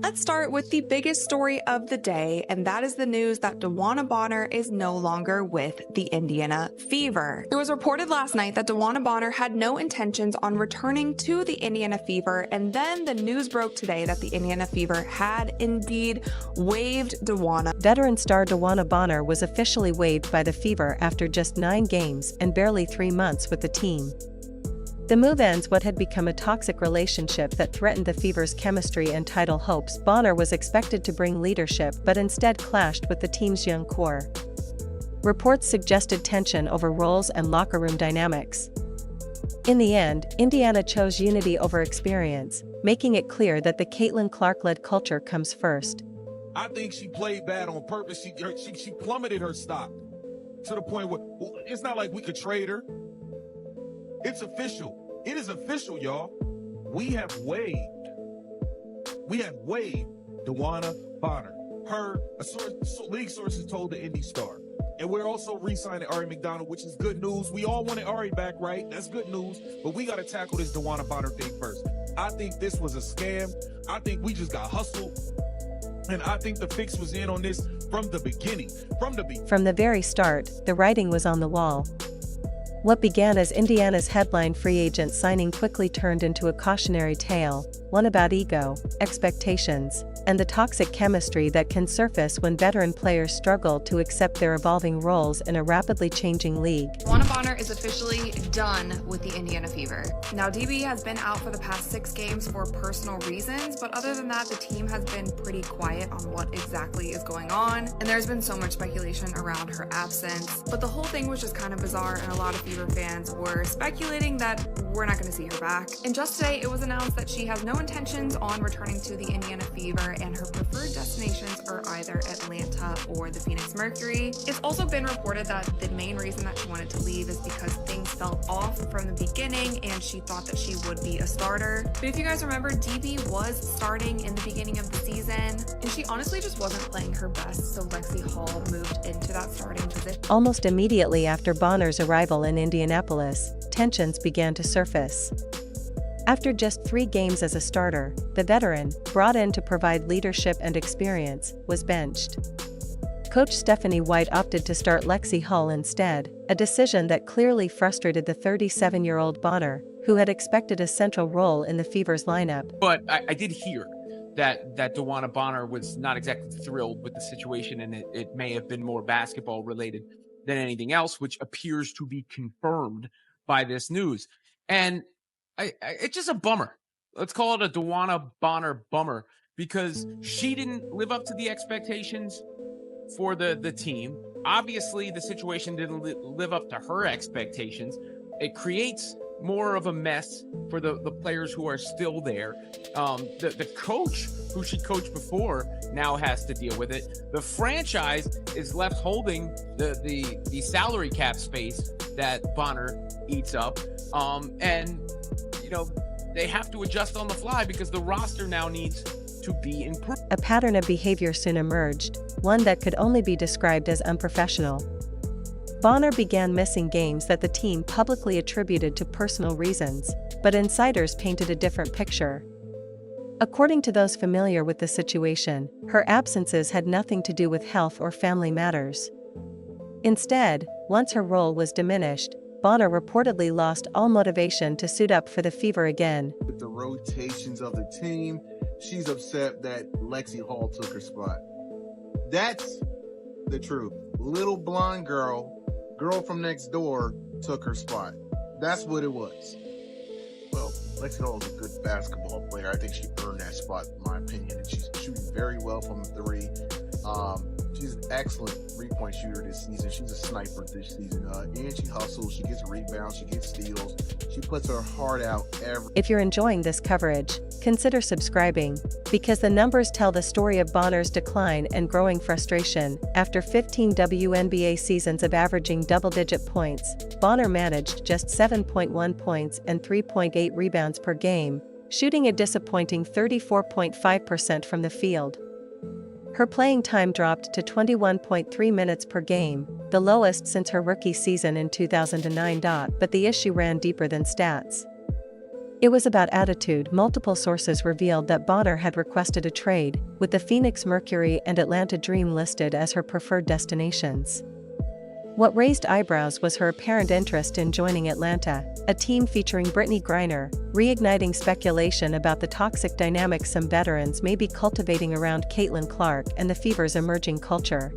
Let's start with the biggest story of the day, and that is the news that Dewanna Bonner is no longer with the Indiana Fever. It was reported last night that Dewanna Bonner had no intentions on returning to the Indiana Fever, and then the news broke today that the Indiana Fever had indeed waived Dewanna. Veteran star Dewanna Bonner was officially waived by the Fever after just 9 games and barely 3 months with the team. The move ends what had become a toxic relationship that threatened the Fever's chemistry and title hopes. Bonner was expected to bring leadership but instead clashed with the team's young core. Reports suggested tension over roles and locker room dynamics. In the end, Indiana chose unity over experience, making it clear that the Caitlin Clark-led culture comes first. I think she played bad on purpose. She plummeted her stock to the point where it's not like we could trade her. It's official. It is official, y'all. We have waived Dewanna Bonner. League sources told the Indy Star. And we're also re-signing Ari McDonald, which is good news. We all wanted Ari back, right? That's good news. But we got to tackle this Dewanna Bonner thing first. I think this was a scam. I think we just got hustled. And I think the fix was in on this from the beginning. From the very start, the writing was on the wall. What began as Indiana's headline free agent signing quickly turned into a cautionary tale, one about ego, expectations, and the toxic chemistry that can surface when veteran players struggle to accept their evolving roles in a rapidly changing league. Dewanna Bonner is officially done with the Indiana Fever. Now, DB has been out for the past 6 games for personal reasons, but other than that, the team has been pretty quiet on what exactly is going on, and there's been so much speculation around her absence. But the whole thing was just kind of bizarre, and a lot of Fever fans were speculating that we're not going to see her back. And just today, it was announced that she has no intentions on returning to the Indiana Fever, and her preferred destinations are either Atlanta or the Phoenix Mercury. It's also been reported that the main reason that she wanted to leave is because things felt off from the beginning and she thought that she would be a starter. But if you guys remember, DB was starting in the beginning of the season, and she honestly just wasn't playing her best, so Lexi Hall moved into that starting position. Almost immediately after Bonner's arrival in Indianapolis, tensions began to surface. After just 3 games as a starter, the veteran, brought in to provide leadership and experience, was benched. Coach Stephanie White opted to start Lexi Hull instead, a decision that clearly frustrated the 37-year-old Bonner, who had expected a central role in the Fever's lineup. But I did hear that Dewanna Bonner was not exactly thrilled with the situation, and it may have been more basketball related than anything else, which appears to be confirmed by this news. And it's just a bummer. Let's call it a Dewanna Bonner bummer, because she didn't live up to the expectations for the team. Obviously, the situation didn't live up to her expectations. It creates more of a mess for the players who are still there. The coach who she coached before now has to deal with it. The franchise is left holding the salary cap space that Bonner eats up. And they have to adjust on the fly because the roster now needs to be improved. A pattern of behavior soon emerged, one that could only be described as unprofessional. Bonner began missing games that the team publicly attributed to personal reasons, but insiders painted a different picture. According to those familiar with the situation, her absences had nothing to do with health or family matters. Instead, once her role was diminished, Bonner reportedly lost all motivation to suit up for the Fever again. With the rotations of the team, she's upset that Lexi Hall took her spot. That's the truth. Little blonde girl from next door took her spot. That's what it was. Well, Lexi Hall is a good basketball player. I think she earned that spot, in my opinion, and she's shooting very well from 3. She's an excellent 3-point shooter this season. She's a sniper this season. And she hustles, she gets rebounds, she gets steals. She puts her heart out every. If you're enjoying this coverage, consider subscribing, because the numbers tell the story of Bonner's decline and growing frustration. After 15 WNBA seasons of averaging double-digit points, Bonner managed just 7.1 points and 3.8 rebounds per game, shooting a disappointing 34.5% from the field. Her playing time dropped to 21.3 minutes per game, the lowest since her rookie season in 2009. But the issue ran deeper than stats. It was about attitude. Multiple sources revealed that Bonner had requested a trade, with the Phoenix Mercury and Atlanta Dream listed as her preferred destinations. What raised eyebrows was her apparent interest in joining Atlanta, a team featuring Brittany Griner, reigniting speculation about the toxic dynamics some veterans may be cultivating around Caitlin Clark and the Fever's emerging culture.